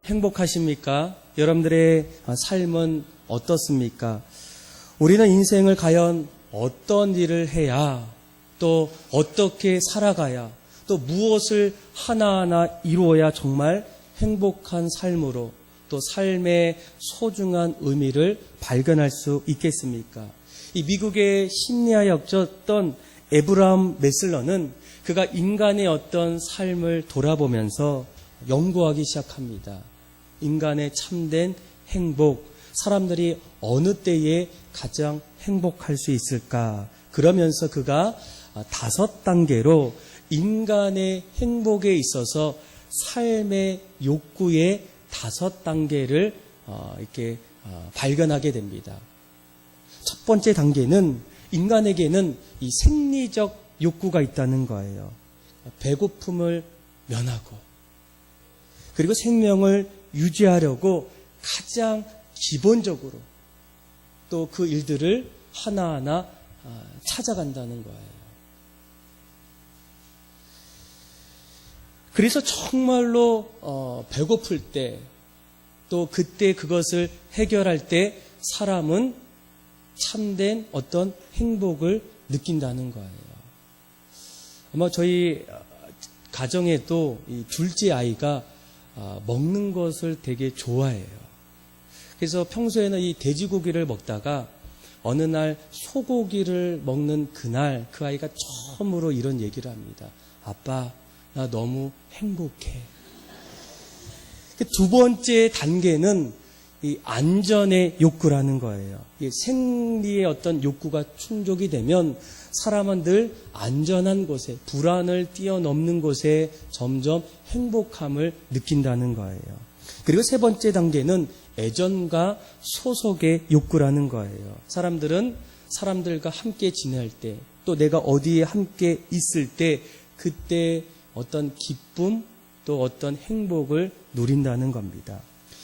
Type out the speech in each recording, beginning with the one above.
행복하십니까? 여러분들의 삶은 어떻습니까? 우리는 인생을 과연 어떤 일을 해야, 또 어떻게 살아가야, 또 무엇을 하나하나 이루어야 정말 행복한 삶으로, 또 삶의 소중한 의미를 발견할 수 있겠습니까? 이 미국의 심리학에 역졌던 에브라함 메슬러는 그가 인간의 어떤 삶을 돌아보면서 연구하기 시작합니다. 인간의 참된 행복, 사람들이 어느 때에 가장 행복할 수 있을까? 그러면서 그가 5단계로 인간의 행복에 있어서 삶의 욕구의 5단계를 이렇게 발견하게 됩니다. 첫 번째 단계는 인간에게는 이 생리적 욕구가 있다는 거예요. 배고픔을 면하고, 그리고 생명을 유지하려고 가장 기본적으로 또 그 일들을 하나하나 찾아간다는 거예요. 그래서 정말로 배고플 때, 또 그때 그것을 해결할 때 사람은 참된 어떤 행복을 느낀다는 거예요. 아마 저희 가정에도 이 둘째 아이가 먹는 것을 되게 좋아해요. 그래서 평소에는 이 돼지고기를 먹다가 어느 날 소고기를 먹는 그날 그 아이가 처음으로 이런 얘기를 합니다. 아빠, 나 너무 행복해. 두 번째 단계는 이 안전의 욕구라는 거예요. 이 생리의 어떤 욕구가 충족이 되면 사람은 늘 안전한 곳에, 불안을 뛰어넘는 곳에 점점 행복함을 느낀다는 거예요. 그리고 세 번째 단계는 애정과 소속의 욕구라는 거예요. 사람들은 사람들과 함께 지낼 때, 또 내가 어디에 함께 있을 때 그때 어떤 기쁨, 또 어떤 행복을 누린다는 겁니다.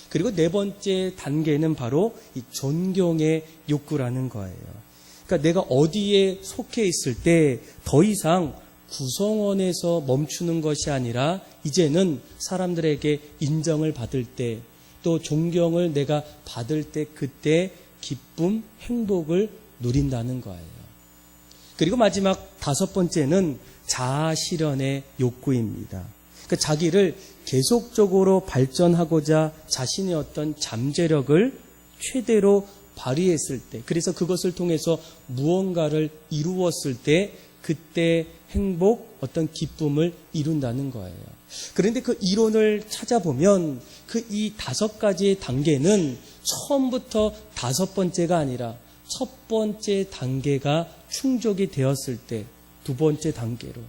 그리고 네 번째 단계는 바로 이 존경의 욕구라는 거예요. 그러니까 내가 어디에 속해 있을 때 더 이상 구성원에서 멈추는 것이 아니라 이제는 사람들에게 인정을 받을 때, 또 존경을 내가 받을 때 그때 기쁨, 행복을 누린다는 거예요. 그리고 마지막 5번째는 자아 실현의 욕구입니다. 그러니까 자기를 계속적으로 발전하고자 자신의 어떤 잠재력을 최대로 발휘했을 때, 그래서 그것을 통해서 무언가를 이루었을 때 그때 행복, 어떤 기쁨을 이룬다는 거예요. 그런데 그 이론을 찾아보면 그 이 5가지의 단계는 처음부터 5번째가 아니라 첫 번째 단계가 충족이 되었을 때 2번째 단계로,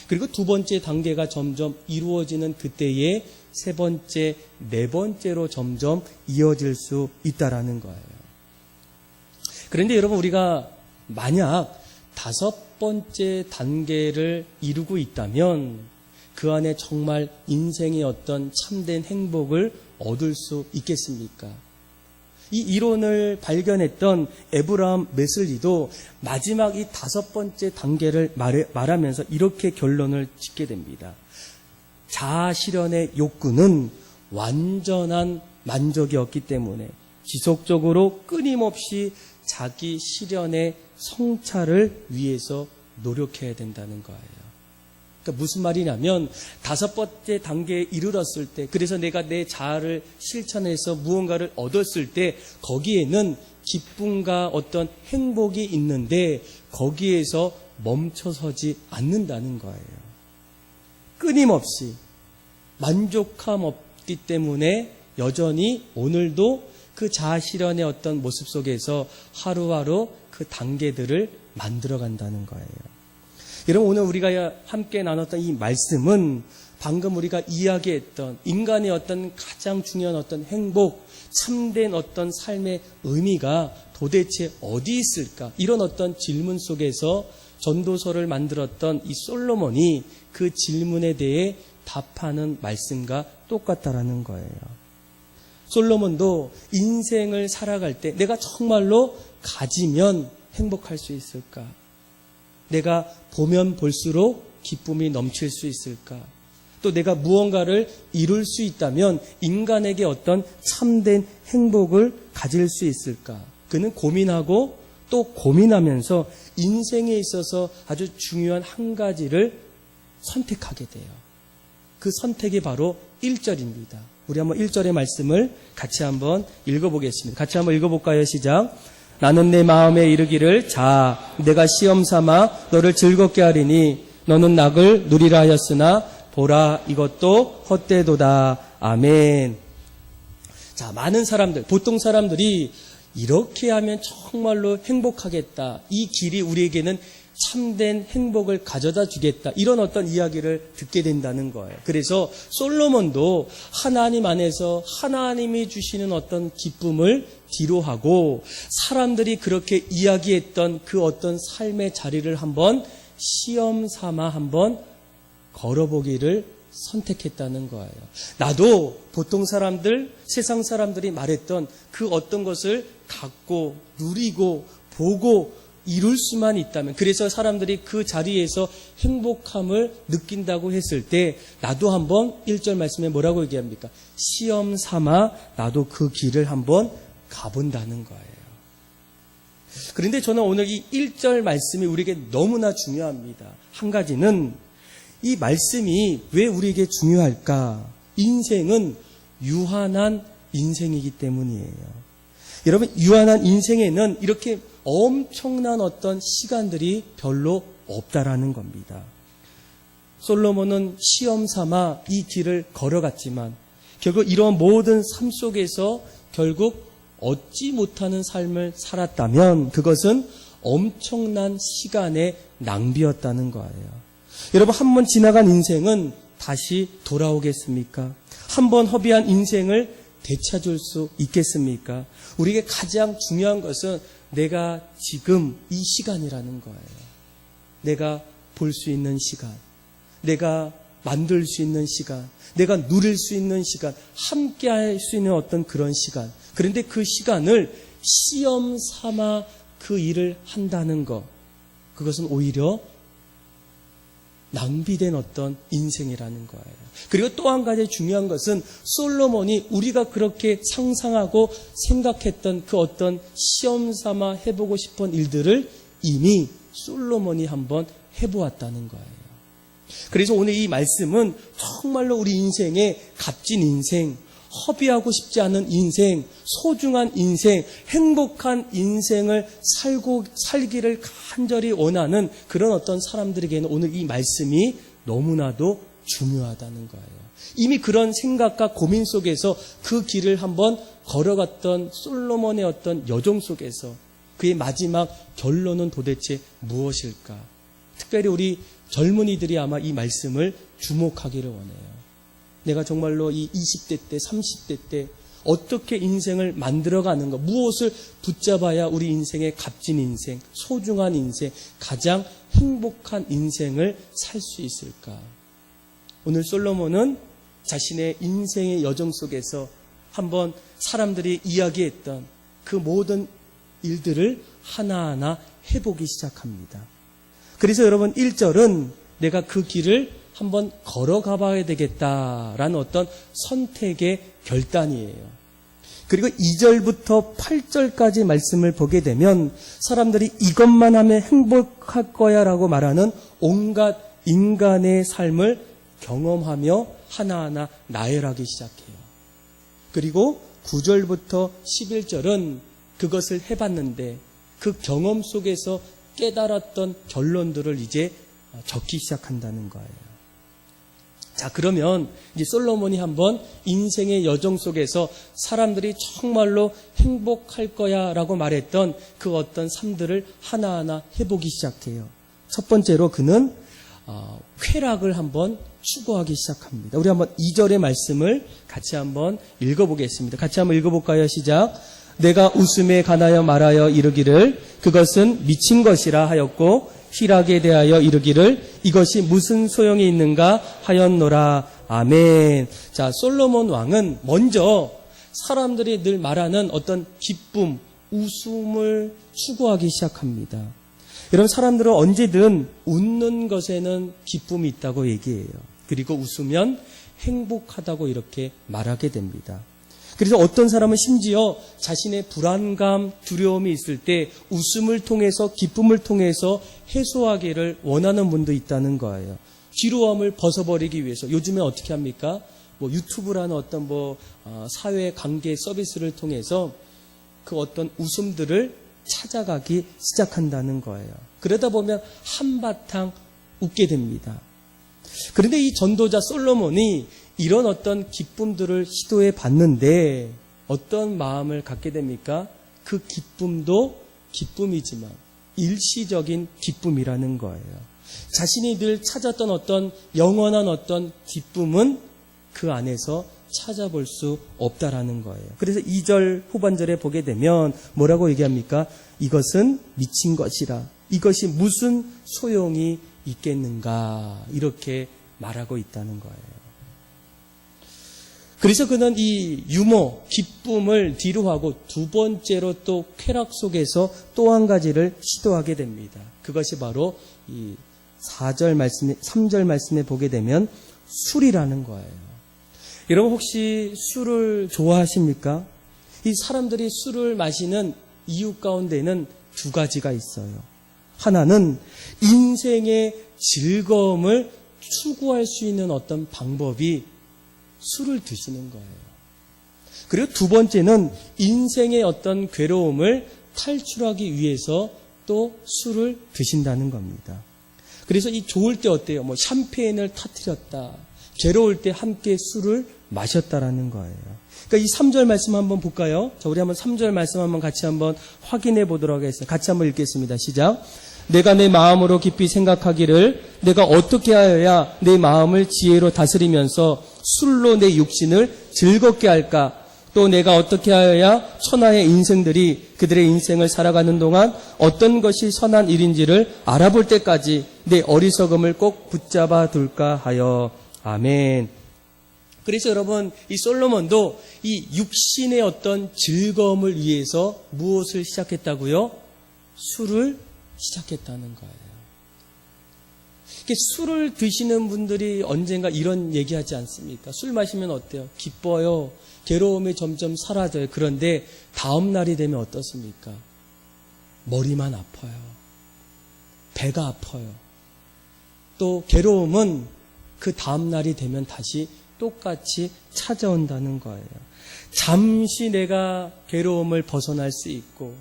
그리고 2번째 단계가 점점 이루어지는 그때에 3번째, 4번째로 점점 이어질 수 있다라는 거예요. 그런데 여러분, 우리가 만약 5번째 단계를 이루고 있다면 그 안에 정말 인생의 어떤 참된 행복을 얻을 수 있겠습니까? 이 이론을 발견했던 에브라함 메슬리도 마지막 이 5번째 단계를 말하면서 이렇게 결론을 짓게 됩니다. 자아 실현의 욕구는 완전한 만족이 없기 때문에 지속적으로 끊임없이 자기 실현의 성찰을 위해서 노력해야 된다는 거예요. 그러니까 무슨 말이냐면 5번째 단계에 이르렀을 때, 그래서 내가 내 자아를 실천해서 무언가를 얻었을 때 거기에는 기쁨과 어떤 행복이 있는데 거기에서 멈춰서지 않는다는 거예요. 끊임없이 만족함 없기 때문에 여전히 오늘도 그 자아 실현의 어떤 모습 속에서 하루하루 그 단계들을 만들어간다는 거예요. 여러분, 오늘 우리가 함께 나눴던 이 말씀은 방금 우리가 이야기했던 인간의 어떤 가장 중요한 어떤 행복, 참된 어떤 삶의 의미가 도대체 어디 있을까? 이런 어떤 질문 속에서 전도서를 만들었던 이 솔로몬이 그 질문에 대해 답하는 말씀과 똑같다라는 거예요. 솔로몬도 인생을 살아갈 때 내가 정말로 가지면 행복할 수 있을까? 내가 보면 볼수록 기쁨이 넘칠 수 있을까? 또 내가 무언가를 이룰 수 있다면 인간에게 어떤 참된 행복을 가질 수 있을까? 그는 고민하고 또 고민하면서 인생에 있어서 아주 중요한 한 가지를 선택하게 돼요. 그 선택이 바로 1절입니다. 우리 한번 1절의 말씀을 같이 한번 읽어보겠습니다. 같이 한번 읽어볼까요? 시작. 나는 내 마음에 이르기를 자 내가 시험 삼아 너를 즐겁게 하리니 너는 낙을 누리라 하였으나 보라 이것도 헛되도다. 아멘. 자, 많은 사람들, 보통 사람들이 이렇게 하면 정말로 행복하겠다. 이 길이 우리에게는 참된 행복을 가져다 주겠다. 이런 어떤 이야기를 듣게 된다는 거예요. 그래서 솔로몬도 하나님 안에서 하나님이 주시는 어떤 기쁨을 뒤로하고 사람들이 그렇게 이야기했던 그 어떤 삶의 자리를 한번 시험 삼아 한번 걸어보기를 선택했다는 거예요. 나도 보통 사람들, 세상 사람들이 말했던 그 어떤 것을 갖고 누리고 보고 이룰 수만 있다면, 그래서 사람들이 그 자리에서 행복함을 느낀다고 했을 때 나도 한번 1절 말씀에 뭐라고 얘기합니까? 시험 삼아 나도 그 길을 한번 가본다는 거예요. 그런데 저는 오늘 이 1절 말씀이 우리에게 너무나 중요합니다. 한 가지는 이 말씀이 왜 우리에게 중요할까? 인생은 유한한 인생이기 때문이에요. 여러분, 유한한 인생에는 이렇게 엄청난 어떤 시간들이 별로 없다라는 겁니다. 솔로몬은 시험 삼아 이 길을 걸어갔지만 결국 이런 모든 삶 속에서 결국 얻지 못하는 삶을 살았다면 그것은 엄청난 시간의 낭비였다는 거예요. 여러분, 한 번 지나간 인생은 다시 돌아오겠습니까? 한 번 허비한 인생을 되찾을 수 있겠습니까? 우리에게 가장 중요한 것은 내가 지금 이 시간이라는 거예요. 내가 볼 수 있는 시간, 내가 만들 수 있는 시간, 내가 누릴 수 있는 시간, 함께 할 수 있는 어떤 그런 시간. 그런데 그 시간을 시험 삼아 그 일을 한다는 것, 그것은 오히려 낭비된 어떤 인생이라는 거예요. 그리고 또 한 가지 중요한 것은 솔로몬이 우리가 그렇게 상상하고 생각했던 그 어떤 시험 삼아 해보고 싶은 일들을 이미 솔로몬이 한번 해보았다는 거예요. 그래서 오늘 이 말씀은 정말로 우리 인생의 값진 인생, 허비하고 싶지 않은 인생, 소중한 인생, 행복한 인생을 살기를 간절히 원하는 그런 어떤 사람들에게는 오늘 이 말씀이 너무나도 중요하다는 거예요. 이미 그런 생각과 고민 속에서 그 길을 한번 걸어갔던 솔로몬의 어떤 여정 속에서 그의 마지막 결론은 도대체 무엇일까? 특별히 우리 젊은이들이 아마 이 말씀을 주목하기를 원해요. 내가 정말로 이 20대 때, 30대 때 어떻게 인생을 만들어가는가, 무엇을 붙잡아야 우리 인생의 값진 인생, 소중한 인생, 가장 행복한 인생을 살 수 있을까? 오늘 솔로몬은 자신의 인생의 여정 속에서 한번 사람들이 이야기했던 그 모든 일들을 하나하나 해보기 시작합니다. 그래서 여러분 1절은 내가 그 길을 한번 걸어가 봐야 되겠다라는 어떤 선택의 결단이에요. 그리고 2절부터 8절까지 말씀을 보게 되면 사람들이 이것만 하면 행복할 거야 라고 말하는 온갖 인간의 삶을 경험하며 하나하나 나열하기 시작해요. 그리고 9절부터 11절은 그것을 해봤는데 그 경험 속에서 깨달았던 결론들을 이제 적기 시작한다는 거예요. 자, 그러면 이제 솔로몬이 한번 인생의 여정 속에서 사람들이 정말로 행복할 거야 라고 말했던 그 어떤 삶들을 하나하나 해보기 시작해요. 첫 번째로 그는 쾌락을 한번 추구하기 시작합니다. 우리 한번 2절의 말씀을 같이 한번 읽어보겠습니다. 같이 한번 읽어볼까요? 시작. 내가 웃음에 관하여 말하여 이르기를 그것은 미친 것이라 하였고 희락에 대하여 이르기를 이것이 무슨 소용이 있는가 하였노라. 아멘. 자, 솔로몬 왕은 먼저 사람들이 늘 말하는 어떤 기쁨, 웃음을 추구하기 시작합니다. 여러분, 사람들은 언제든 웃는 것에는 기쁨이 있다고 얘기해요. 그리고 웃으면 행복하다고 이렇게 말하게 됩니다. 그래서 어떤 사람은 심지어 자신의 불안감, 두려움이 있을 때 웃음을 통해서, 기쁨을 통해서 해소하기를 원하는 분도 있다는 거예요. 지루함을 벗어버리기 위해서 요즘에 어떻게 합니까? 유튜브라는 어떤 사회 관계 서비스를 통해서 그 어떤 웃음들을 찾아가기 시작한다는 거예요. 그러다 보면 한바탕 웃게 됩니다. 그런데 이 전도자 솔로몬이 이런 어떤 기쁨들을 시도해 봤는데 어떤 마음을 갖게 됩니까? 그 기쁨도 기쁨이지만 일시적인 기쁨이라는 거예요. 자신이 늘 찾았던 어떤 영원한 어떤 기쁨은 그 안에서 찾아볼 수 없다라는 거예요. 그래서 2절 후반절에 보게 되면 뭐라고 얘기합니까? 이것은 미친 것이라. 이것이 무슨 소용이 있겠는가? 이렇게 말하고 있다는 거예요. 그래서 그는 이 유머, 기쁨을 뒤로 하고 두 번째로 또 쾌락 속에서 또 한 가지를 시도하게 됩니다. 그것이 바로 이 4절 말씀에, 3절 말씀에 보게 되면 술이라는 거예요. 여러분 혹시 술을 좋아하십니까? 이 사람들이 술을 마시는 이유 가운데는 두 가지가 있어요. 하나는 인생의 즐거움을 추구할 수 있는 어떤 방법이 술을 드시는 거예요. 그리고 두 번째는 인생의 어떤 괴로움을 탈출하기 위해서 또 술을 드신다는 겁니다. 그래서 이 좋을 때 어때요? 샴페인을 터뜨렸다. 괴로울 때 함께 술을 마셨다라는 거예요. 그러니까 이 3절 말씀 한번 볼까요? 자, 우리 한번 3절 말씀 한번 같이 한번 확인해 보도록 하겠습니다. 같이 한번 읽겠습니다. 시작. 내가 내 마음으로 깊이 생각하기를 내가 어떻게 하여야 내 마음을 지혜로 다스리면서 술로 내 육신을 즐겁게 할까? 또 내가 어떻게 하여야 천하의 인생들이 그들의 인생을 살아가는 동안 어떤 것이 선한 일인지를 알아볼 때까지 내 어리석음을 꼭 붙잡아 둘까 하여. 아멘. 그래서 여러분, 이 솔로몬도 이 육신의 어떤 즐거움을 위해서 무엇을 시작했다고요? 술을 시작했다는 거예요. 술을 드시는 분들이 언젠가 이런 얘기하지 않습니까? 술 마시면 어때요? 기뻐요. 괴로움이 점점 사라져요. 그런데 다음 날이 되면 어떻습니까? 머리만 아파요. 배가 아파요. 또 괴로움은 그 다음 날이 되면 다시 똑같이 찾아온다는 거예요. 잠시 내가 괴로움을 벗어날 수 있고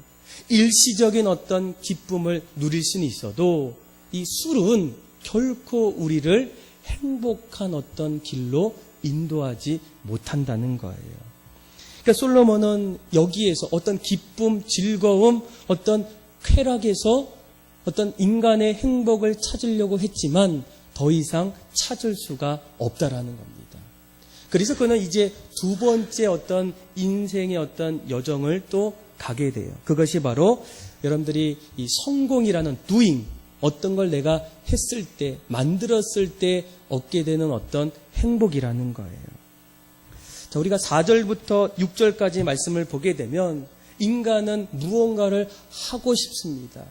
일시적인 어떤 기쁨을 누릴 수는 있어도 이 술은 결코 우리를 행복한 어떤 길로 인도하지 못한다는 거예요. 그러니까 솔로몬은 여기에서 어떤 기쁨, 즐거움, 어떤 쾌락에서 어떤 인간의 행복을 찾으려고 했지만 더 이상 찾을 수가 없다라는 겁니다. 그래서 그는 이제 두 번째 어떤 인생의 어떤 여정을 또 가게 돼요. 그것이 바로 여러분들이 이 성공이라는 doing, 어떤 걸 내가 했을 때, 만들었을 때 얻게 되는 어떤 행복이라는 거예요. 자, 우리가 4절부터 6절까지 말씀을 보게 되면 인간은 무언가를 하고 싶습니다.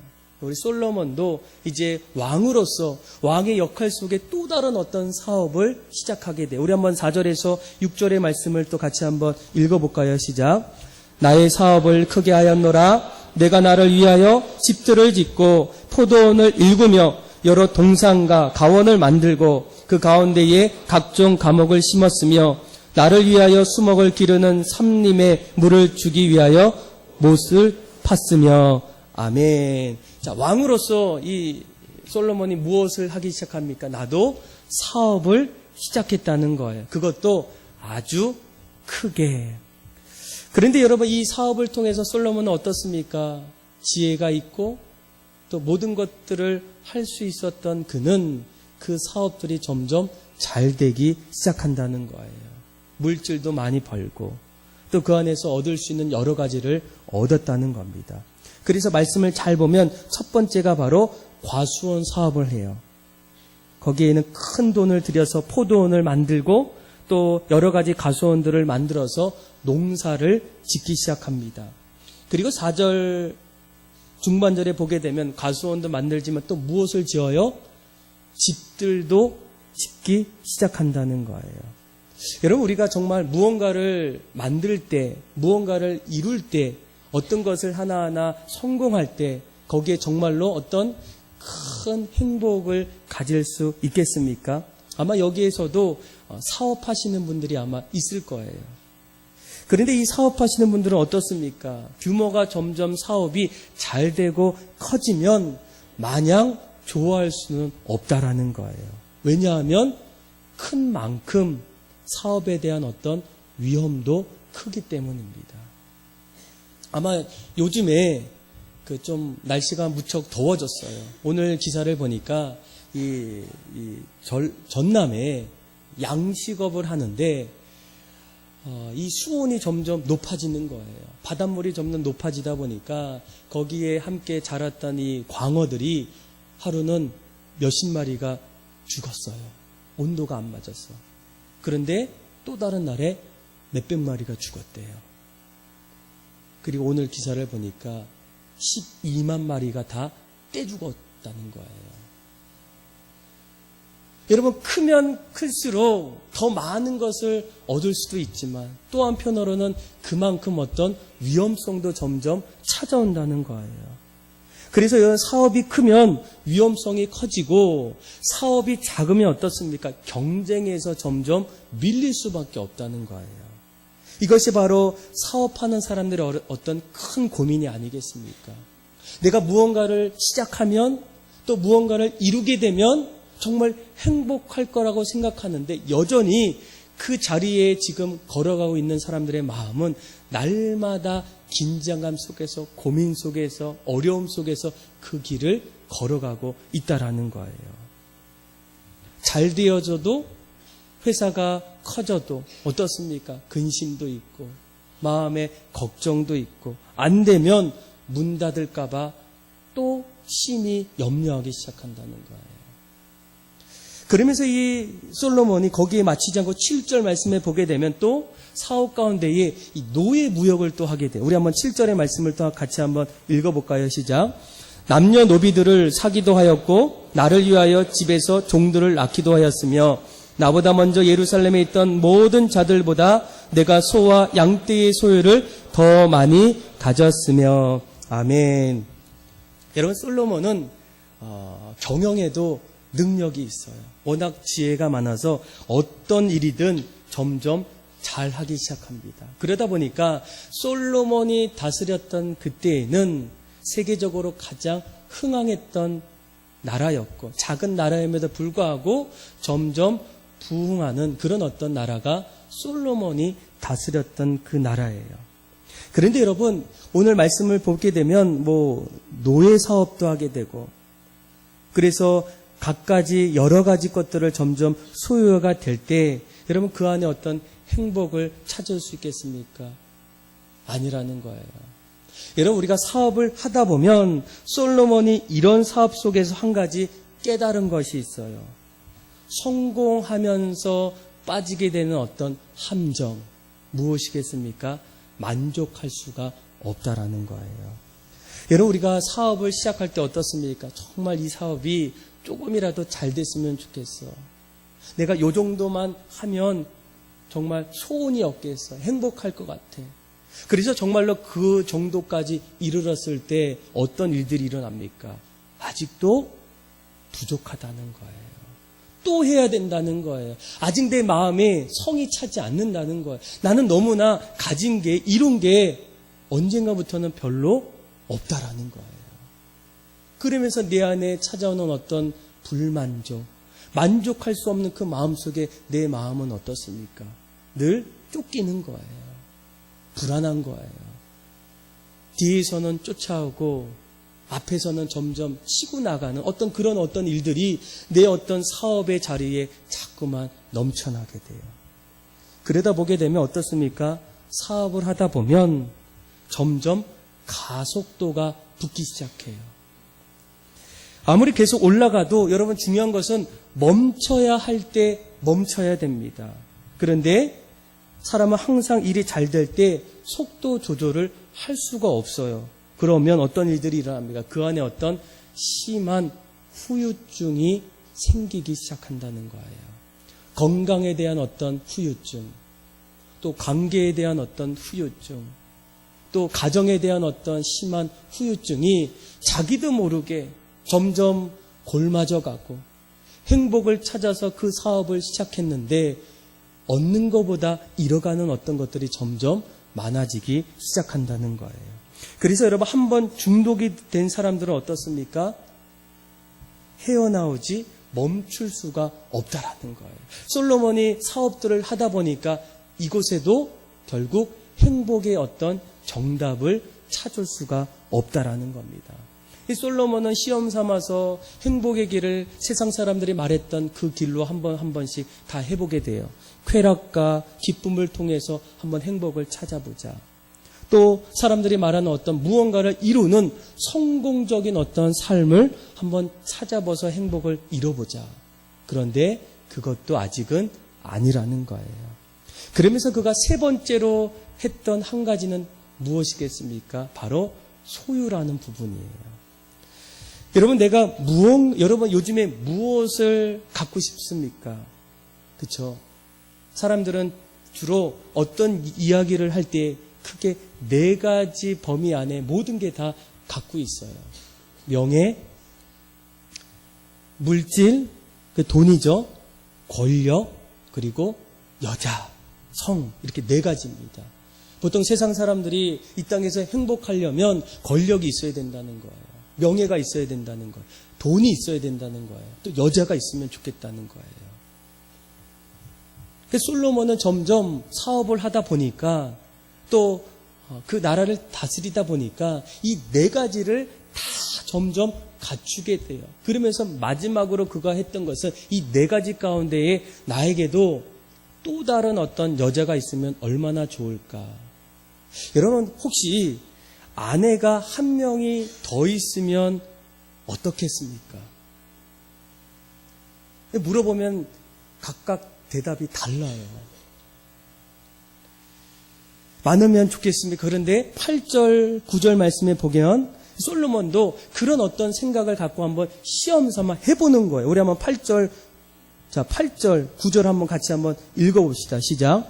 우리 솔로몬도 이제 왕으로서 왕의 역할 속에 또 다른 어떤 사업을 시작하게 돼요. 우리 한번 4절에서 6절의 말씀을 또 같이 한번 읽어볼까요? 시작. 나의 사업을 크게 하였노라. 내가 나를 위하여 집들을 짓고 포도원을 일구며 여러 동산과 가원을 만들고 그 가운데에 각종 가목을 심었으며 나를 위하여 수목을 기르는 삼림에 물을 주기 위하여 못을 팠으며. 아멘. 자, 왕으로서 이 솔로몬이 무엇을 하기 시작합니까? 나도 사업을 시작했다는 거예요. 그것도 아주 크게. 그런데 여러분, 이 사업을 통해서 솔로몬은 어떻습니까? 지혜가 있고 또 모든 것들을 할 수 있었던 그는 그 사업들이 점점 잘 되기 시작한다는 거예요. 물질도 많이 벌고 또 그 안에서 얻을 수 있는 여러 가지를 얻었다는 겁니다. 그래서 말씀을 잘 보면 첫 번째가 바로 과수원 사업을 해요. 거기에는 큰 돈을 들여서 포도원을 만들고 또 여러 가지 가수원들을 만들어서 농사를 짓기 시작합니다. 그리고 4절 중반절에 보게 되면 가수원도 만들지만 또 무엇을 지어요? 집들도 짓기 시작한다는 거예요. 여러분, 우리가 정말 무언가를 만들 때, 무언가를 이룰 때, 어떤 것을 하나하나 성공할 때 거기에 정말로 어떤 큰 행복을 가질 수 있겠습니까? 아마 여기에서도 사업하시는 분들이 아마 있을 거예요. 그런데 이 사업하시는 분들은 어떻습니까? 규모가 점점 사업이 잘 되고 커지면 마냥 좋아할 수는 없다라는 거예요. 왜냐하면 큰 만큼 사업에 대한 어떤 위험도 크기 때문입니다. 아마 요즘에 좀 날씨가 무척 더워졌어요. 오늘 기사를 보니까 전남에 양식업을 하는데 이 수온이 점점 높아지는 거예요. 바닷물이 점점 높아지다 보니까 거기에 함께 자랐던 이 광어들이 하루는 몇십 마리가 죽었어요. 온도가 안 맞아서. 그런데 또 다른 날에 몇백 마리가 죽었대요. 그리고 오늘 기사를 보니까 12만 마리가 다 떼죽었다는 거예요. 여러분, 크면 클수록 더 많은 것을 얻을 수도 있지만 또 한편으로는 그만큼 어떤 위험성도 점점 찾아온다는 거예요. 그래서 이런 사업이 크면 위험성이 커지고 사업이 작으면 어떻습니까? 경쟁에서 점점 밀릴 수밖에 없다는 거예요. 이것이 바로 사업하는 사람들의 어떤 큰 고민이 아니겠습니까? 내가 무언가를 시작하면 또 무언가를 이루게 되면 정말 행복할 거라고 생각하는데 여전히 그 자리에 지금 걸어가고 있는 사람들의 마음은 날마다 긴장감 속에서, 고민 속에서, 어려움 속에서 그 길을 걸어가고 있다라는 거예요. 잘 되어져도, 회사가 커져도 어떻습니까? 근심도 있고 마음에 걱정도 있고, 안 되면 문 닫을까 봐 또 심히 염려하기 시작한다는 거예요. 그러면서 이 솔로몬이 거기에 마치지 않고 7절 말씀에 보게 되면 또 사업 가운데에 이 노예 무역을 또 하게 돼요. 우리 한번 7절의 말씀을 또 같이 한번 읽어볼까요? 시작. 남녀 노비들을 사기도 하였고 나를 위하여 집에서 종들을 낳기도 하였으며 나보다 먼저 예루살렘에 있던 모든 자들보다 내가 소와 양떼의 소유를 더 많이 가졌으며. 아멘. 여러분, 솔로몬은 경영에도 능력이 있어요. 워낙 지혜가 많아서 어떤 일이든 점점 잘하기 시작합니다. 그러다 보니까 솔로몬이 다스렸던 그때에는 세계적으로 가장 흥황했던 나라였고, 작은 나라임에도 불구하고 점점 부흥하는 그런 어떤 나라가 솔로몬이 다스렸던 그 나라예요. 그런데 여러분, 오늘 말씀을 보게 되면 노예 사업도 하게 되고, 그래서 갖가지 여러 가지 것들을 점점 소유가 될 때 여러분, 그 안에 어떤 행복을 찾을 수 있겠습니까? 아니라는 거예요. 여러분, 우리가 사업을 하다 보면 솔로몬이 이런 사업 속에서 한 가지 깨달은 것이 있어요. 성공하면서 빠지게 되는 어떤 함정, 무엇이겠습니까? 만족할 수가 없다라는 거예요. 여러분, 우리가 사업을 시작할 때 어떻습니까? 정말 이 사업이 조금이라도 잘 됐으면 좋겠어. 내가 요 정도만 하면 정말 소원이 없겠어. 행복할 것 같아. 그래서 정말로 그 정도까지 이르렀을 때 어떤 일들이 일어납니까? 아직도 부족하다는 거예요. 또 해야 된다는 거예요. 아직 내 마음에 성이 차지 않는다는 거예요. 나는 너무나 가진 게, 이룬 게 언젠가부터는 별로 없다라는 거예요. 그러면서 내 안에 찾아오는 어떤 불만족, 만족할 수 없는 그 마음 속에 내 마음은 어떻습니까? 늘 쫓기는 거예요. 불안한 거예요. 뒤에서는 쫓아오고 앞에서는 점점 치고 나가는 어떤 일들이 내 어떤 사업의 자리에 자꾸만 넘쳐나게 돼요. 그러다 보게 되면 어떻습니까? 사업을 하다 보면 점점 가속도가 붙기 시작해요. 아무리 계속 올라가도 여러분, 중요한 것은 멈춰야 할 때 멈춰야 됩니다. 그런데 사람은 항상 일이 잘 될 때 속도 조절을 할 수가 없어요. 그러면 어떤 일들이 일어납니까? 그 안에 어떤 심한 후유증이 생기기 시작한다는 거예요. 건강에 대한 어떤 후유증, 또 관계에 대한 어떤 후유증, 또 가정에 대한 어떤 심한 후유증이 자기도 모르게 점점 골마져 가고 행복을 찾아서 그 사업을 시작했는데 얻는 것보다 잃어가는 어떤 것들이 점점 많아지기 시작한다는 거예요. 그래서 여러분, 한번 중독이 된 사람들은 어떻습니까? 헤어나오지 멈출 수가 없다라는 거예요. 솔로몬이 사업들을 하다 보니까 이곳에도 결국 행복의 어떤 정답을 찾을 수가 없다라는 겁니다. 이 솔로몬은 시험 삼아서 행복의 길을 세상 사람들이 말했던 그 길로 한 번씩 다 해보게 돼요. 쾌락과 기쁨을 통해서 한번 행복을 찾아보자. 또 사람들이 말하는 어떤 무언가를 이루는 성공적인 어떤 삶을 한번 찾아봐서 행복을 이뤄보자. 그런데 그것도 아직은 아니라는 거예요. 그러면서 그가 세 번째로 했던 한 가지는 무엇이겠습니까? 바로 소유라는 부분이에요. 여러분 요즘에 무엇을 갖고 싶습니까? 그렇죠? 사람들은 주로 어떤 이야기를 할 때 크게 네 가지 범위 안에 모든 게 다 갖고 있어요. 명예, 물질, 그 돈이죠. 권력, 그리고 여자, 성, 이렇게 네 가지입니다. 보통 세상 사람들이 이 땅에서 행복하려면 권력이 있어야 된다는 거예요. 명예가 있어야 된다는 거예요. 돈이 있어야 된다는 거예요. 또 여자가 있으면 좋겠다는 거예요. 솔로몬은 점점 사업을 하다 보니까 또 그 나라를 다스리다 보니까 이 네 가지를 다 점점 갖추게 돼요. 그러면서 마지막으로 그가 했던 것은 이 네 가지 가운데에 나에게도 또 다른 어떤 여자가 있으면 얼마나 좋을까. 여러분, 혹시 아내가 한 명이 더 있으면 어떻겠습니까? 물어보면 각각 대답이 달라요. 많으면 좋겠습니다. 그런데 8절, 9절 말씀에 보면 솔로몬도 그런 어떤 생각을 갖고 한번 시험 삼아 해보는 거예요. 우리 한번 8절, 9절 한번 같이 한번 읽어봅시다. 시작.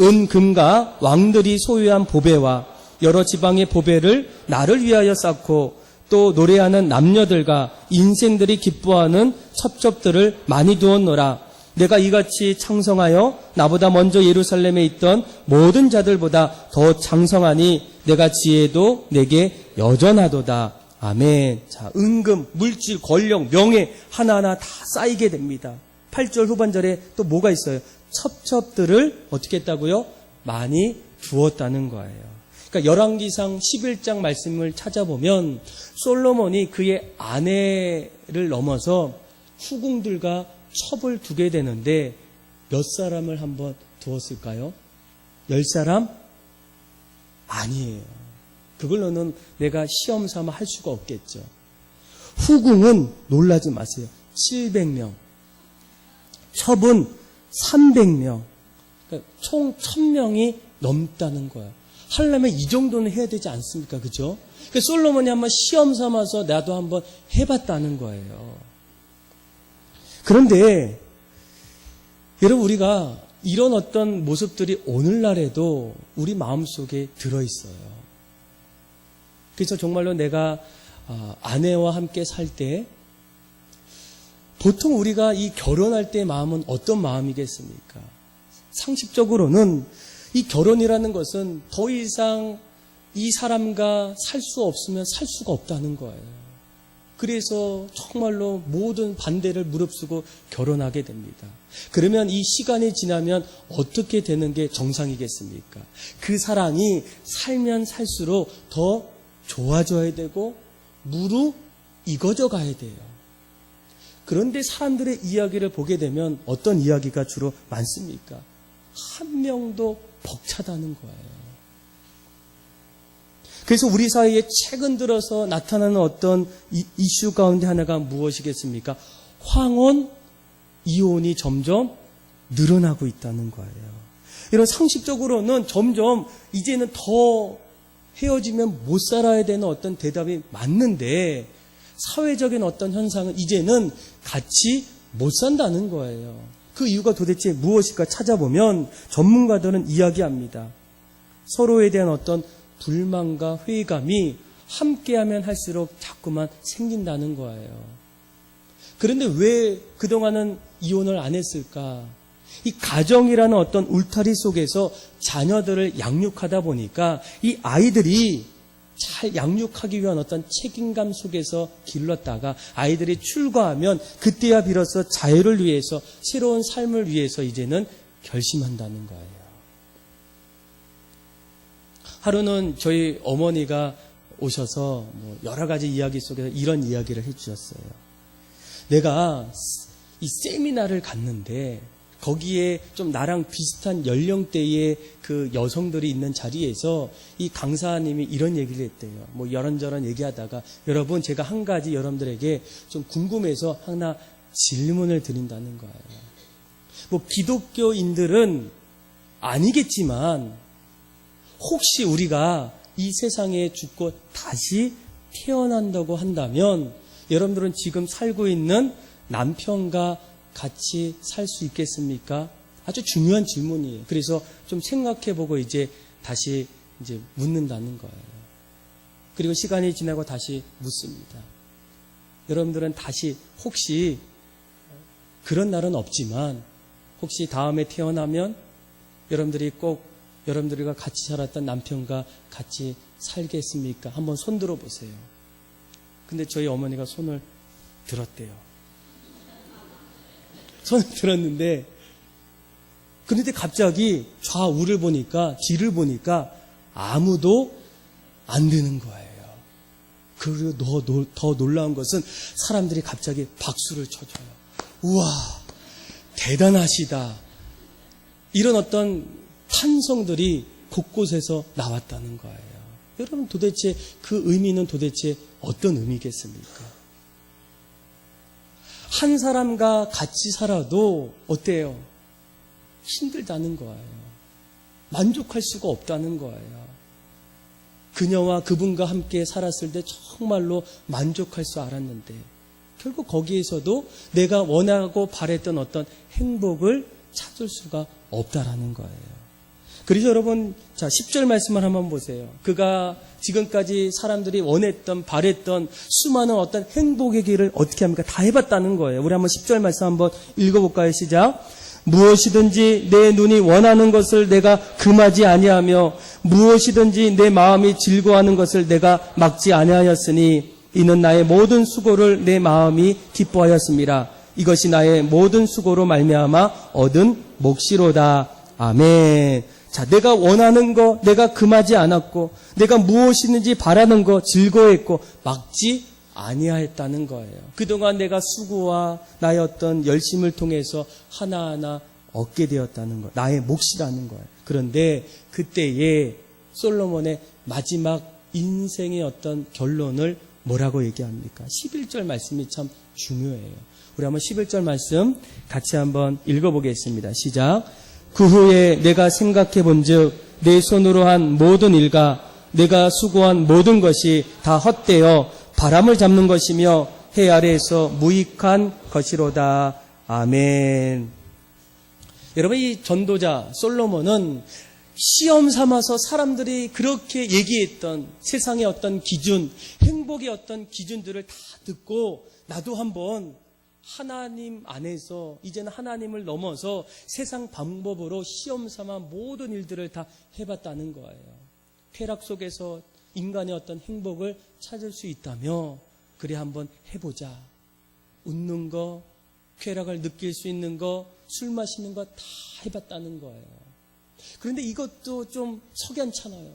은, 금과 왕들이 소유한 보배와 여러 지방의 보배를 나를 위하여 쌓고 또 노래하는 남녀들과 인생들이 기뻐하는 첩첩들을 많이 두었노라. 내가 이같이 창성하여 나보다 먼저 예루살렘에 있던 모든 자들보다 더 창성하니 내가 지혜도 내게 여전하도다. 아멘. 자, 은금, 물질, 권력, 명예 하나하나 다 쌓이게 됩니다. 8절 후반절에 또 뭐가 있어요? 첩첩들을 어떻게 했다고요? 많이 두었다는 거예요. 그러니까 열왕기상 11장 말씀을 찾아보면 솔로몬이 그의 아내를 넘어서 후궁들과 첩을 두게 되는데 몇 사람을 한번 두었을까요? 10사람? 아니에요. 그걸로는 내가 시험 삼아 할 수가 없겠죠. 후궁은 놀라지 마세요. 700명. 첩은 300명. 그러니까 총 1000명이 넘다는 거예요. 하려면 이 정도는 해야 되지 않습니까? 그죠? 그러니까 솔로몬이 한번 시험 삼아서 나도 한번 해봤다는 거예요. 그런데 여러분, 우리가 이런 어떤 모습들이 오늘날에도 우리 마음속에 들어있어요. 그래서 정말로 내가 아내와 함께 살 때 보통 우리가 이 결혼할 때의 마음은 어떤 마음이겠습니까? 상식적으로는 이 결혼이라는 것은 더 이상 이 사람과 살 수 없으면 살 수가 없다는 거예요. 그래서 정말로 모든 반대를 무릅쓰고 결혼하게 됩니다. 그러면 이 시간이 지나면 어떻게 되는 게 정상이겠습니까? 그 사랑이 살면 살수록 더 좋아져야 되고 무르익어져 가야 돼요. 그런데 사람들의 이야기를 보게 되면 어떤 이야기가 주로 많습니까? 한 명도 벅차다는 거예요. 그래서 우리 사이에 최근 들어서 나타나는 어떤 이슈 가운데 하나가 무엇이겠습니까? 황혼, 이혼이 점점 늘어나고 있다는 거예요. 이런 상식적으로는 점점 이제는 더 헤어지면 못 살아야 되는 어떤 대답이 맞는데 사회적인 어떤 현상은 이제는 같이 못 산다는 거예요. 그 이유가 도대체 무엇일까 찾아보면 전문가들은 이야기합니다. 서로에 대한 어떤 불만과 회의감이 함께하면 할수록 자꾸만 생긴다는 거예요. 그런데 왜 그동안은 이혼을 안 했을까? 이 가정이라는 어떤 울타리 속에서 자녀들을 양육하다 보니까 이 아이들이 잘 양육하기 위한 어떤 책임감 속에서 길렀다가 아이들이 출가하면 그때야 비로소 자유를 위해서 새로운 삶을 위해서 이제는 결심한다는 거예요. 하루는 저희 어머니가 오셔서 여러 가지 이야기 속에서 이런 이야기를 해주셨어요. 내가 이 세미나를 갔는데 거기에 좀 나랑 비슷한 연령대의 그 여성들이 있는 자리에서 이 강사님이 이런 얘기를 했대요. 이런저런 얘기하다가 여러분 제가 한 가지 여러분들에게 좀 궁금해서 하나 질문을 드린다는 거예요. 기독교인들은 아니겠지만 혹시 우리가 이 세상에 죽고 다시 태어난다고 한다면 여러분들은 지금 살고 있는 남편과 같이 살 수 있겠습니까? 아주 중요한 질문이에요. 그래서 좀 생각해보고 다시 묻는다는 거예요. 그리고 시간이 지나고 다시 묻습니다. 여러분들은 다시 혹시 그런 날은 없지만 혹시 다음에 태어나면 여러분들이 꼭 여러분들과 같이 살았던 남편과 같이 살겠습니까? 한번 손 들어보세요. 근데 저희 어머니가 손을 들었대요. 손을 들었는데 그런데 갑자기 좌우를 보니까 뒤를 보니까 아무도 안 드는 거예요. 그리고 더 놀라운 것은 사람들이 갑자기 박수를 쳐줘요. 우와 대단하시다. 이런 어떤 탄성들이 곳곳에서 나왔다는 거예요. 여러분 도대체 그 의미는 도대체 어떤 의미겠습니까? 한 사람과 같이 살아도 어때요? 힘들다는 거예요. 만족할 수가 없다는 거예요. 그녀와 그분과 함께 살았을 때 정말로 만족할 수 알았는데 결국 거기에서도 내가 원하고 바랬던 어떤 행복을 찾을 수가 없다라는 거예요. 그래서 여러분, 10절 말씀을 한번 보세요. 그가 지금까지 사람들이 원했던, 바랬던 수많은 어떤 행복의 길을 어떻게 합니까? 다 해봤다는 거예요. 우리 한번 10절 말씀 한번 읽어볼까요? 시작. 무엇이든지 내 눈이 원하는 것을 내가 금하지 아니하며 무엇이든지 내 마음이 즐거워하는 것을 내가 막지 아니하였으니 이는 나의 모든 수고를 내 마음이 기뻐하였습니다. 이것이 나의 모든 수고로 말미암아 얻은 몫이로다. 아멘. 자, 내가 원하는 거 내가 금하지 않았고 내가 무엇이든지 바라는 거 즐거워했고 막지 아니하였다는 거예요. 그동안 내가 수고와 나의 어떤 열심을 통해서 하나하나 얻게 되었다는 거, 나의 몫이라는 거예요. 그런데 그때의 솔로몬의 마지막 인생의 어떤 결론을 뭐라고 얘기합니까? 11절 말씀이 참 중요해요. 우리 한번 11절 말씀 같이 한번 읽어보겠습니다. 시작. 그 후에 내가 생각해 본즉 내 손으로 한 모든 일과 내가 수고한 모든 것이 다 헛되어 바람을 잡는 것이며 해 아래에서 무익한 것이로다. 아멘. 여러분, 이 전도자 솔로몬은 시험 삼아서 사람들이 그렇게 얘기했던 세상의 어떤 기준, 행복의 어떤 기준들을 다 듣고 나도 한번 하나님 안에서 이제는 하나님을 넘어서 세상 방법으로 시험 삼아 모든 일들을 다 해봤다는 거예요. 쾌락 속에서 인간의 어떤 행복을 찾을 수 있다며 그래 한번 해보자. 웃는 거, 쾌락을 느낄 수 있는 거, 술 마시는 거 다 해봤다는 거예요. 그런데 이것도 좀 석연찮아요.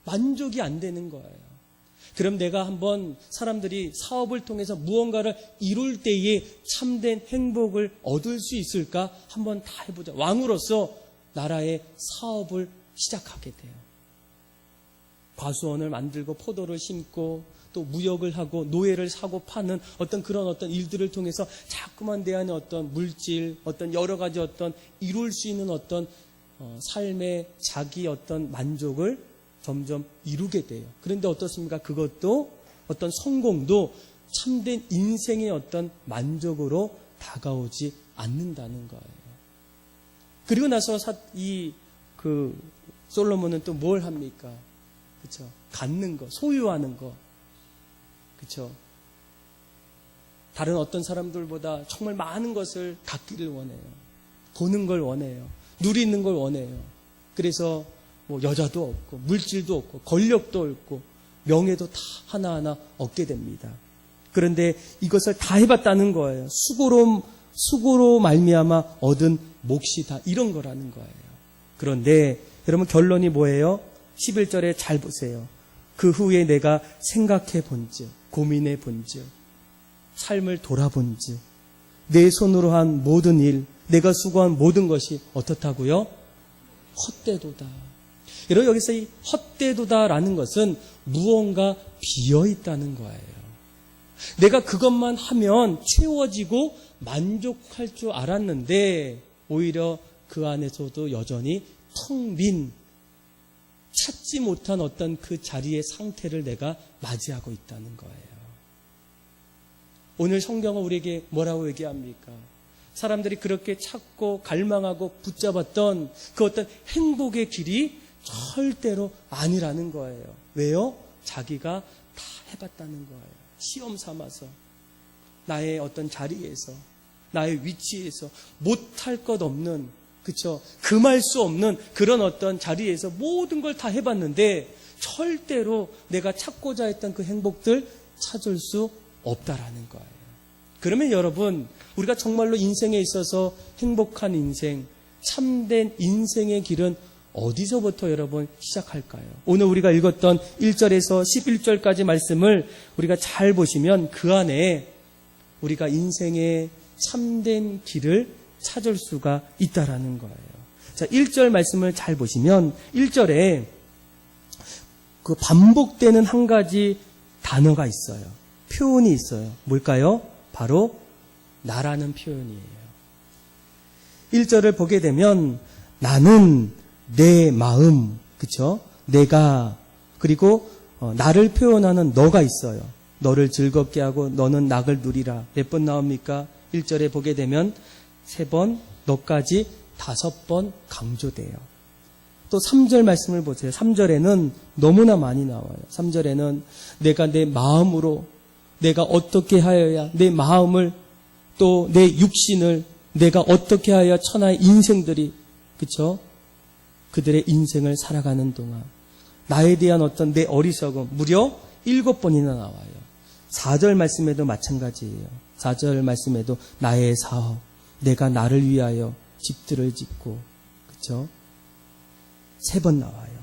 만족이 안 되는 거예요. 그럼 내가 한번 사람들이 사업을 통해서 무언가를 이룰 때에 참된 행복을 얻을 수 있을까? 한번 다 해보자. 왕으로서 나라의 사업을 시작하게 돼요. 과수원을 만들고 포도를 심고 또 무역을 하고 노예를 사고 파는 어떤 그런 어떤 일들을 통해서 자꾸만 내 안에 어떤 물질, 어떤 여러 가지 어떤 이룰 수 있는 어떤 삶의 자기 어떤 만족을 점점 이루게 돼요. 그런데 어떻습니까? 그것도 어떤 성공도 참된 인생의 어떤 만족으로 다가오지 않는다는 거예요. 그리고 나서 솔로몬은 또 뭘 합니까? 그쵸? 갖는 거, 소유하는 거. 그쵸? 다른 어떤 사람들보다 정말 많은 것을 갖기를 원해요. 보는 걸 원해요. 누리는 걸 원해요. 그래서 뭐 여자도 없고, 물질도 없고, 권력도 없고, 명예도 다 하나하나 얻게 됩니다. 그런데 이것을 다 해봤다는 거예요. 수고로 말미암아 얻은 몫이 다 이런 거라는 거예요. 그런데 여러분 결론이 뭐예요? 11절에 잘 보세요. 그 후에 내가 생각해 본즉, 고민해 본즉, 삶을 돌아본즉, 내 손으로 한 모든 일, 내가 수고한 모든 것이 어떻다고요? 헛되도다. 여러분 여기서 이 헛되도다라는 것은 무언가 비어있다는 거예요. 내가 그것만 하면 채워지고 만족할 줄 알았는데 오히려 그 안에서도 여전히 텅 빈 찾지 못한 어떤 그 자리의 상태를 내가 맞이하고 있다는 거예요. 오늘 성경은 우리에게 뭐라고 얘기합니까? 사람들이 그렇게 찾고 갈망하고 붙잡았던 그 어떤 행복의 길이 절대로 아니라는 거예요. 왜요? 자기가 다 해봤다는 거예요. 시험 삼아서 나의 어떤 자리에서 나의 위치에서 못할 것 없는, 그쵸? 금할 수 없는 그런 어떤 자리에서 모든 걸 다 해봤는데 절대로 내가 찾고자 했던 그 행복들 찾을 수 없다라는 거예요. 그러면 여러분, 우리가 정말로 인생에 있어서 행복한 인생, 참된 인생의 길은 어디서부터 여러분 시작할까요? 오늘 우리가 읽었던 1절에서 11절까지 말씀을 우리가 잘 보시면 그 안에 우리가 인생의 참된 길을 찾을 수가 있다라는 거예요. 자, 1절 말씀을 잘 보시면 1절에 그 반복되는 한 가지 단어가 있어요. 표현이 있어요. 뭘까요? 바로 나라는 표현이에요. 1절을 보게 되면 나는 내 마음, 그쵸? 내가, 그리고 나를 표현하는 너가 있어요. 너를 즐겁게 하고 너는 낙을 누리라. 몇 번 나옵니까? 1절에 보게 되면 3번, 너까지 5번 강조돼요. 또 3절 말씀을 보세요. 3절에는 너무나 많이 나와요. 3절에는 내가 내 마음으로 내가 어떻게 하여야 내 마음을 또 내 육신을 내가 어떻게 하여야 천하의 인생들이, 그쵸? 그들의 인생을 살아가는 동안 나에 대한 어떤 내 어리석음 무려 7번이나 나와요. 4절 말씀에도 마찬가지예요. 4절 말씀에도 나의 사업, 내가 나를 위하여 집들을 짓고, 그렇죠? 3번 나와요.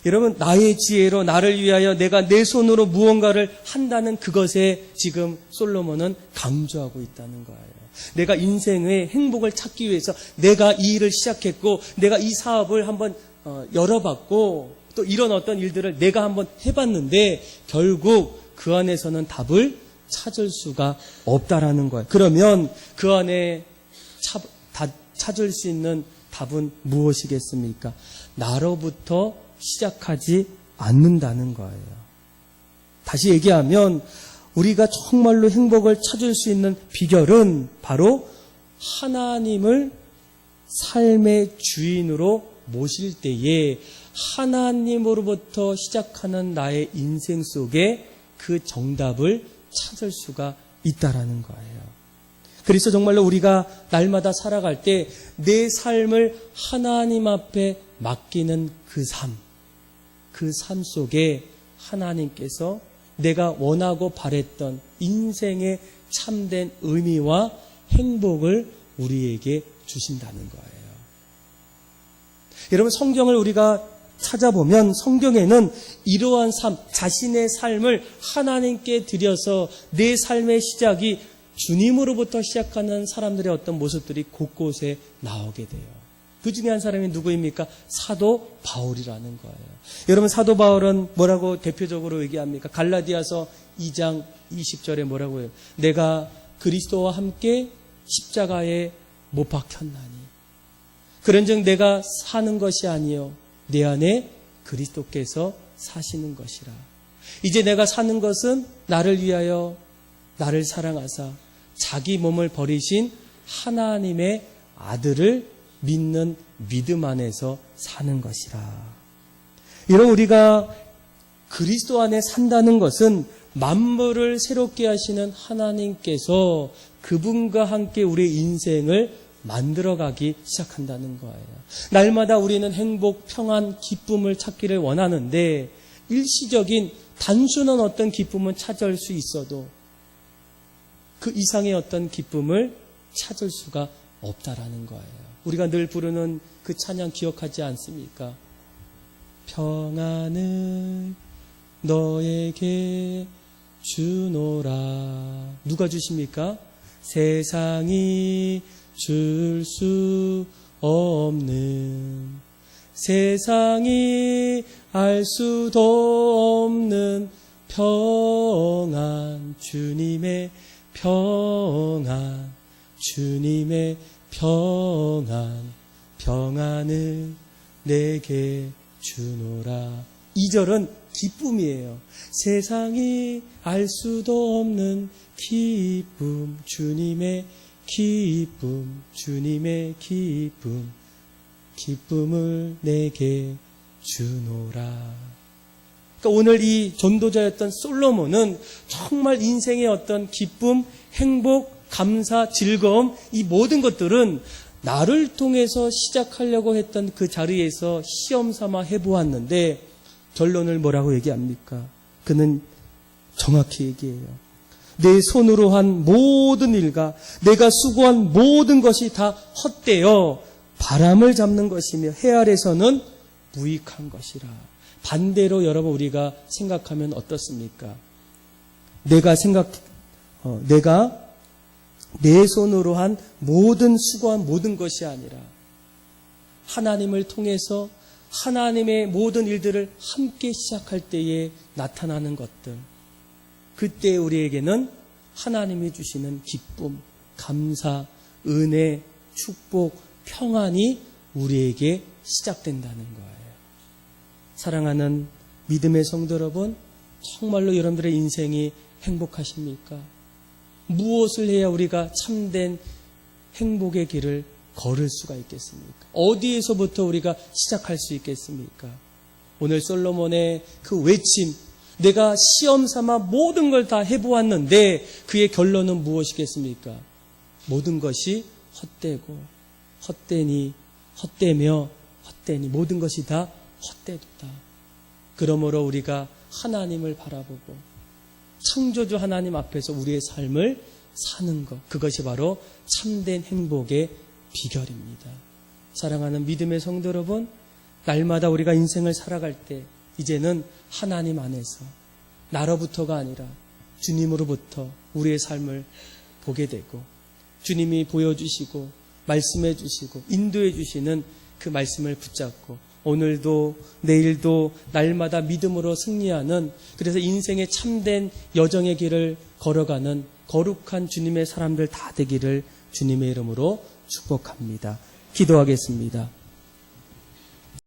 여러분, 나의 지혜로 나를 위하여 내가 내 손으로 무언가를 한다는 그것에 지금 솔로몬은 강조하고 있다는 거예요. 내가 인생의 행복을 찾기 위해서 내가 이 일을 시작했고 내가 이 사업을 한번 열어봤고 또 이런 어떤 일들을 내가 한번 해봤는데 결국 그 안에서는 답을 찾을 수가 없다라는 거예요. 그러면 그 안에 찾을 수 있는 답은 무엇이겠습니까? 나로부터 시작하지 않는다는 거예요. 다시 얘기하면 우리가 정말로 행복을 찾을 수 있는 비결은 바로 하나님을 삶의 주인으로 모실 때에 하나님으로부터 시작하는 나의 인생 속에 그 정답을 찾을 수가 있다라는 거예요. 그래서 정말로 우리가 날마다 살아갈 때 내 삶을 하나님 앞에 맡기는 그 삶 속에 하나님께서 내가 원하고 바랬던 인생의 참된 의미와 행복을 우리에게 주신다는 거예요. 여러분, 성경을 우리가 찾아보면 성경에는 이러한 삶, 자신의 삶을 하나님께 드려서 내 삶의 시작이 주님으로부터 시작하는 사람들의 어떤 모습들이 곳곳에 나오게 돼요. 그 중에 한 사람이 누구입니까? 사도 바울이라는 거예요. 여러분, 사도 바울은 뭐라고 대표적으로 얘기합니까? 갈라디아서 2장 20절에 뭐라고 해요? 내가 그리스도와 함께 십자가에 못 박혔나니 그런즉 내가 사는 것이 아니요 내 안에 그리스도께서 사시는 것이라. 이제 내가 사는 것은 나를 위하여 나를 사랑하사 자기 몸을 버리신 하나님의 아들을 믿는 믿음 안에서 사는 것이라. 이런 우리가 그리스도 안에 산다는 것은 만물을 새롭게 하시는 하나님께서 그분과 함께 우리의 인생을 만들어가기 시작한다는 거예요. 날마다 우리는 행복, 평안, 기쁨을 찾기를 원하는데 일시적인 단순한 어떤 기쁨은 찾을 수 있어도 그 이상의 어떤 기쁨을 찾을 수가 없다라는 거예요. 우리가 늘 부르는 그 찬양 기억하지 않습니까? 평안을 너에게 주노라. 누가 주십니까? 세상이 줄 수 없는, 세상이 알 수도 없는 평안, 주님의 평안, 주님의 평안, 평안을 내게 주노라. 2절은 기쁨이에요. 세상이 알 수도 없는 기쁨, 주님의 기쁨, 주님의 기쁨, 기쁨을 내게 주노라. 그러니까 오늘 이 전도자였던 솔로몬은 정말 인생의 어떤 기쁨, 행복, 감사, 즐거움, 이 모든 것들은 나를 통해서 시작하려고 했던 그 자리에서 시험 삼아 해보았는데 결론을 뭐라고 얘기합니까? 그는 정확히 얘기해요. 내 손으로 한 모든 일과 내가 수고한 모든 것이 다 헛되어 바람을 잡는 것이며 해 아래서는 무익한 것이라. 반대로 여러분 우리가 생각하면 어떻습니까? 내가 내 손으로 한 모든 수고한 모든 것이 아니라 하나님을 통해서 하나님의 모든 일들을 함께 시작할 때에 나타나는 것들, 그때 우리에게는 하나님이 주시는 기쁨, 감사, 은혜, 축복, 평안이 우리에게 시작된다는 거예요. 사랑하는 믿음의 성도 여러분, 정말로 여러분들의 인생이 행복하십니까? 무엇을 해야 우리가 참된 행복의 길을 걸을 수가 있겠습니까? 어디에서부터 우리가 시작할 수 있겠습니까? 오늘 솔로몬의 그 외침, 내가 시험 삼아 모든 걸 다 해보았는데 그의 결론은 무엇이겠습니까? 모든 것이 헛되고 헛되며 모든 것이 다 헛되다. 그러므로 우리가 하나님을 바라보고 창조주 하나님 앞에서 우리의 삶을 사는 것, 그것이 바로 참된 행복의 비결입니다. 사랑하는 믿음의 성도 여러분, 날마다 우리가 인생을 살아갈 때 이제는 하나님 안에서 나로부터가 아니라 주님으로부터 우리의 삶을 보게 되고 주님이 보여주시고 말씀해 주시고 인도해 주시는 그 말씀을 붙잡고 오늘도 내일도 날마다 믿음으로 승리하는, 그래서 인생의 참된 여정의 길을 걸어가는 거룩한 주님의 사람들 다 되기를 주님의 이름으로 축복합니다. 기도하겠습니다.